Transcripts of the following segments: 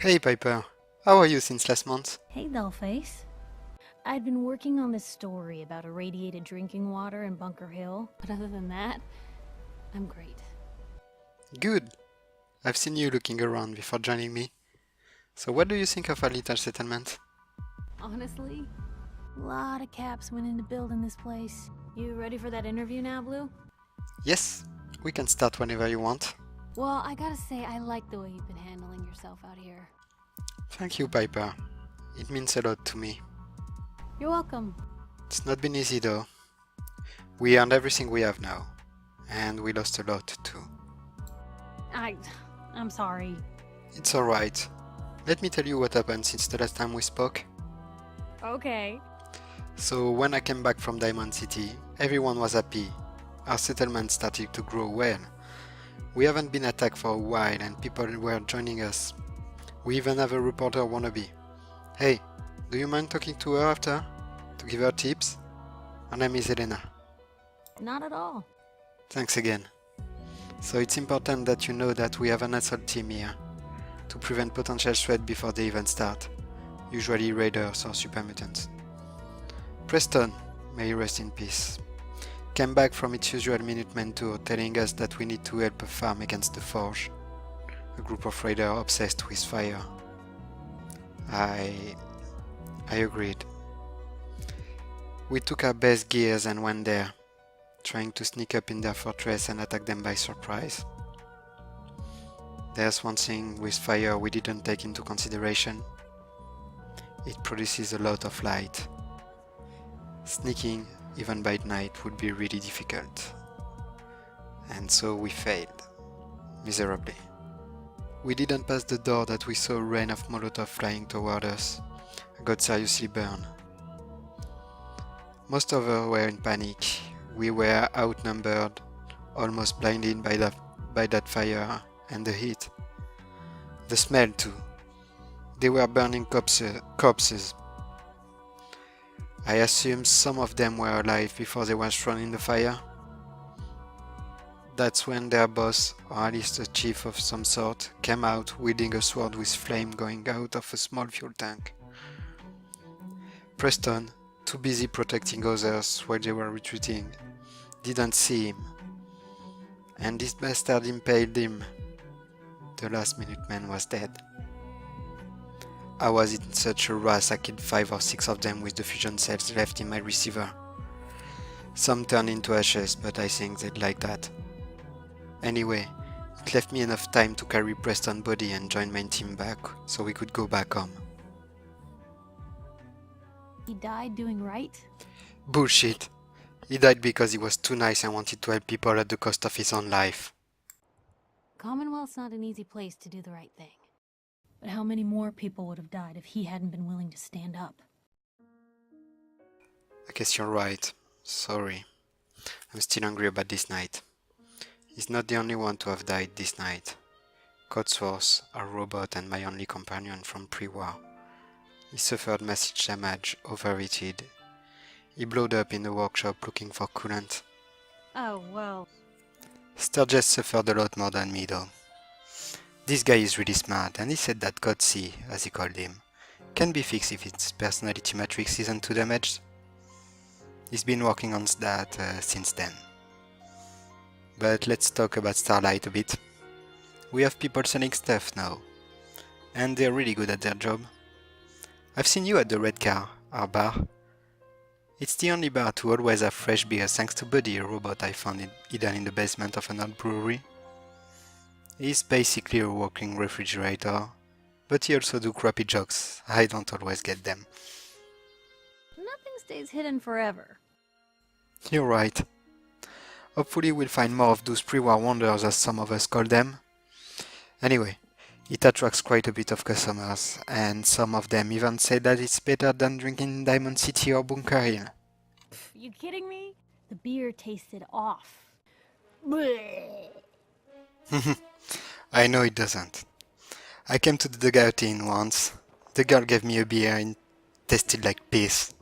Hey Piper, how are you since last month? Hey, Dollface. I'd been working on this story about irradiated drinking water in Bunker Hill, but other than that, I'm great. Good. I've seen you looking around before joining me. So what do you think of our little settlement? Honestly, a lot of caps went into building this place. You ready for that interview now, Blue? Yes, we can start whenever you want. Well, I gotta say, I like the way you've been handling yourself out here. Thank you, Piper. It means a lot to me. You're welcome. It's not been easy though. We earned everything we have now, and we lost a lot too. I'm sorry. It's alright. Let me tell you what happened since the last time we spoke. Okay. So when I came back from Diamond City, everyone was happy. Our settlement started to grow well. We haven't been attacked for a while and people were joining us. We even have a reporter wannabe. Hey, do you mind talking to her after? To give her tips? Her name is Elena. Not at all. Thanks again. So it's important that you know that we have an assault team here to prevent potential threat before they even start, usually raiders or super mutants. Preston, may he rest in peace, came back from its usual Minutemen tour telling us that we need to help a farm against the Forge, a group of raiders obsessed with fire. I agreed. We took our best gears and went there, trying to sneak up in their fortress and attack them by surprise. There's one thing with fire we didn't take into consideration. It produces a lot of light. Sneaking, even by night, would be really difficult. And so we failed, miserably. We didn't pass the door that we saw a rain of Molotov flying toward us. I got seriously burned. Most of us were in panic. We were outnumbered, almost blinded by that fire and the heat. The smell too. They were burning corpses. I assume some of them were alive before they were thrown in the fire. That's when their boss, or at least a chief of some sort, came out wielding a sword with flame going out of a small fuel tank. Preston, too busy protecting others while they were retreating, didn't see him. And this bastard impaled him. The last Minuteman was dead. I was in such a rush I killed 5 or 6 of them with the fusion cells left in my receiver. Some turned into ashes, but I think they'd like that. Anyway, it left me enough time to carry Preston's body and join my team back, so we could go back home. He died doing right? Bullshit. He died because he was too nice and wanted to help people at the cost of his own life. Commonwealth's not an easy place to do the right thing. But how many more people would have died if he hadn't been willing to stand up? I guess you're right. Sorry. I'm still angry about this night. He's not the only one to have died this night. Codsworth, our robot and my only companion from pre-war. He suffered massive damage, overheated. He blowed up in the workshop looking for coolant. Oh, well. Sturgis suffered a lot more than me though. This guy is really smart and he said that God C, as he called him, can be fixed if its personality matrix isn't too damaged. He's been working on that since then. But let's talk about Starlight a bit. We have people selling stuff now, and they're really good at their job. I've seen you at the Red Car, our bar. It's the only bar to always have fresh beer thanks to Buddy, a robot I found hidden in the basement of an old brewery. He's basically a walking refrigerator, but he also do crappy jokes. I don't always get them. Nothing stays hidden forever. You're right. Hopefully we'll find more of those pre-war wonders as some of us call them. Anyway, it attracts quite a bit of customers, and some of them even say that it's better than drinking in Diamond City or Bunker Hill. You kidding me? The beer tasted off. Bleh. I know it doesn't. I came to the dugout inn once. The girl gave me a beer and it tasted like piss.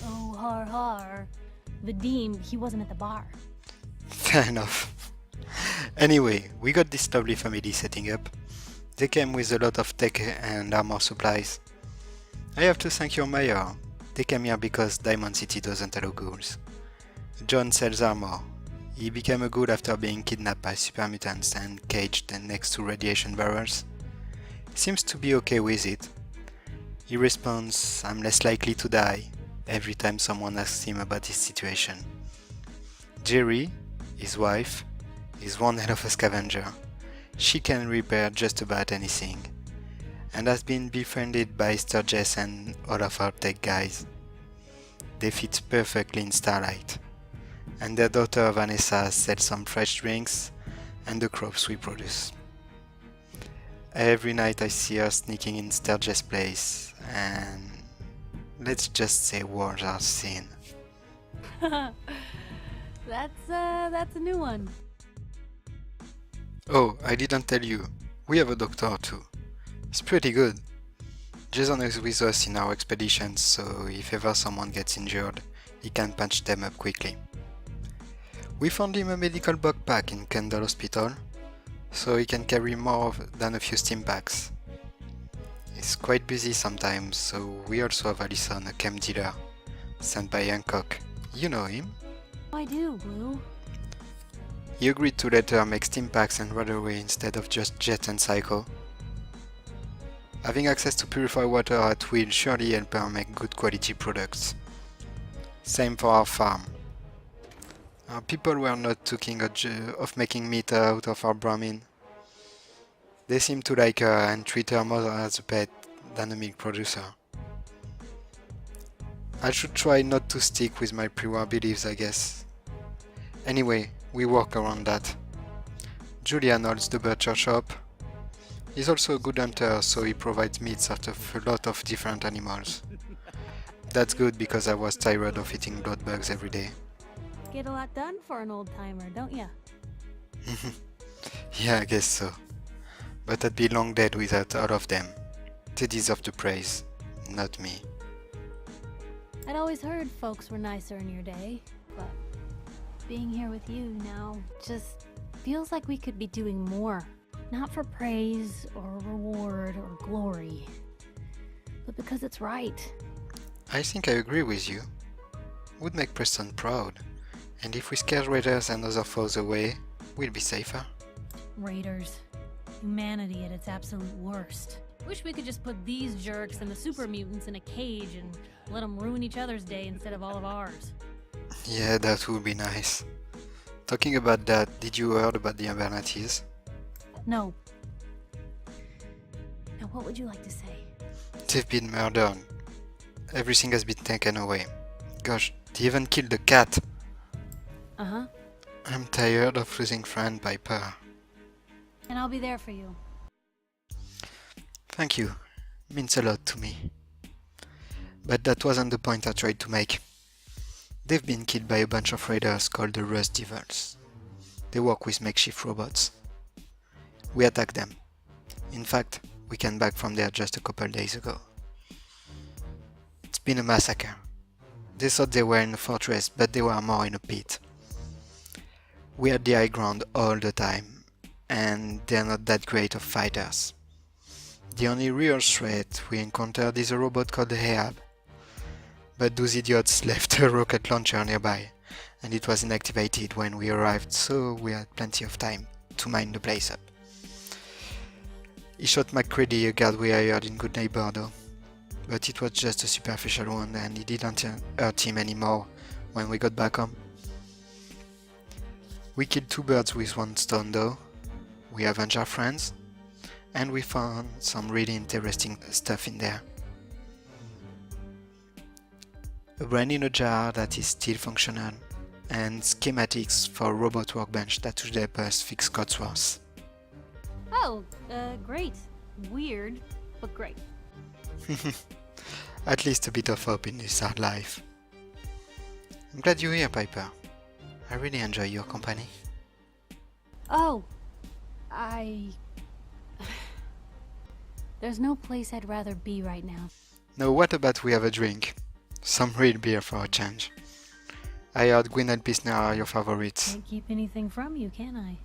Oh, har har. Vadim, he wasn't at the bar. Fair enough. Anyway, we got this lovely family setting up. They came with a lot of tech and armor supplies. I have to thank your mayor. They came here because Diamond City doesn't allow ghouls. John sells armor. He became a ghoul after being kidnapped by super mutants and caged next to radiation barrels. Seems to be okay with it. He responds, "I'm less likely to die," every time someone asks him about his situation. Jerry, his wife, is one hell of a scavenger. She can repair just about anything, and has been befriended by Sturgis and all of our tech guys. They fit perfectly in Starlight, and their daughter Vanessa sells some fresh drinks and the crops we produce. Every night I see her sneaking in Sturgis' place, and let's just say wars are seen. That's a new one. Oh, I didn't tell you, we have a doctor too. He's pretty good. Jason is with us in our expeditions, so if ever someone gets injured, he can patch them up quickly. We found him a medical backpack in Kendall Hospital, so he can carry more than a few steam packs. He's quite busy sometimes, so we also have Allison, a chem dealer, sent by Anthox. You know him? I do, Blue. He agreed to let her make steam packs and run away instead of just Jet and Psycho. Having access to purified water at will surely help her make good quality products. Same for our farm. Our people were not thinking of making meat out of our brahmin. They seem to like her and treat her more as a pet than a milk producer. I should try not to stick with my pre-war beliefs, I guess. Anyway, we work around that. Julian holds the butcher shop. He's also a good hunter, so he provides meats out of a lot of different animals. That's good because I was tired of eating blood bugs every day. Get a lot done for an old timer, don't ya? Yeah, I guess so. But I'd be long dead without all of them. They deserve the praise, not me. I'd always heard folks were nicer in your day, but being here with you now just feels like we could be doing more. Not for praise or reward or glory, but because it's right. I think I agree with you. Would make Preston proud. And if we scare raiders and other foes away, we'll be safer. Raiders. Humanity at its absolute worst. Wish we could just put these jerks and the super mutants in a cage and let them ruin each other's day instead of all of ours. Yeah, that would be nice. Talking about that, did you heard about the Abernathy's? No. Now what would you like to say? They've been murdered. Everything has been taken away. Gosh, they even killed the cat. Uh-huh. I'm tired of losing friend Piper. And I'll be there for you. Thank you. Means a lot to me. But that wasn't the point I tried to make. They've been killed by a bunch of raiders called the Rust Devils. They work with makeshift robots. We attacked them. In fact, we came back from there just a couple days ago. It's been a massacre. They thought they were in a fortress, but they were more in a pit. We had the high ground all the time, and they're not that great of fighters. The only real threat we encountered is a robot called Ahab. But those idiots left a rocket launcher nearby, and it was inactivated when we arrived, so we had plenty of time to mine the place up. He shot McCready, a guard we hired in Good Neighbor though, but it was just a superficial one and he didn't hurt him anymore when we got back home. We killed 2 birds with 1 stone though. We avenged our friends, and we found some really interesting stuff in there. A brain in a jar that is still functional, and schematics for a robot workbench that should help us fix Codsworth. Oh, great. Weird, but great. At least a bit of hope in this hard life. I'm glad you're here, Piper. I really enjoy your company. Oh, There's no place I'd rather be right now. Now what about we have a drink? Some real beer for a change. I heard Gwyn and Pilsner are your favorites. Can't keep anything from you, can I?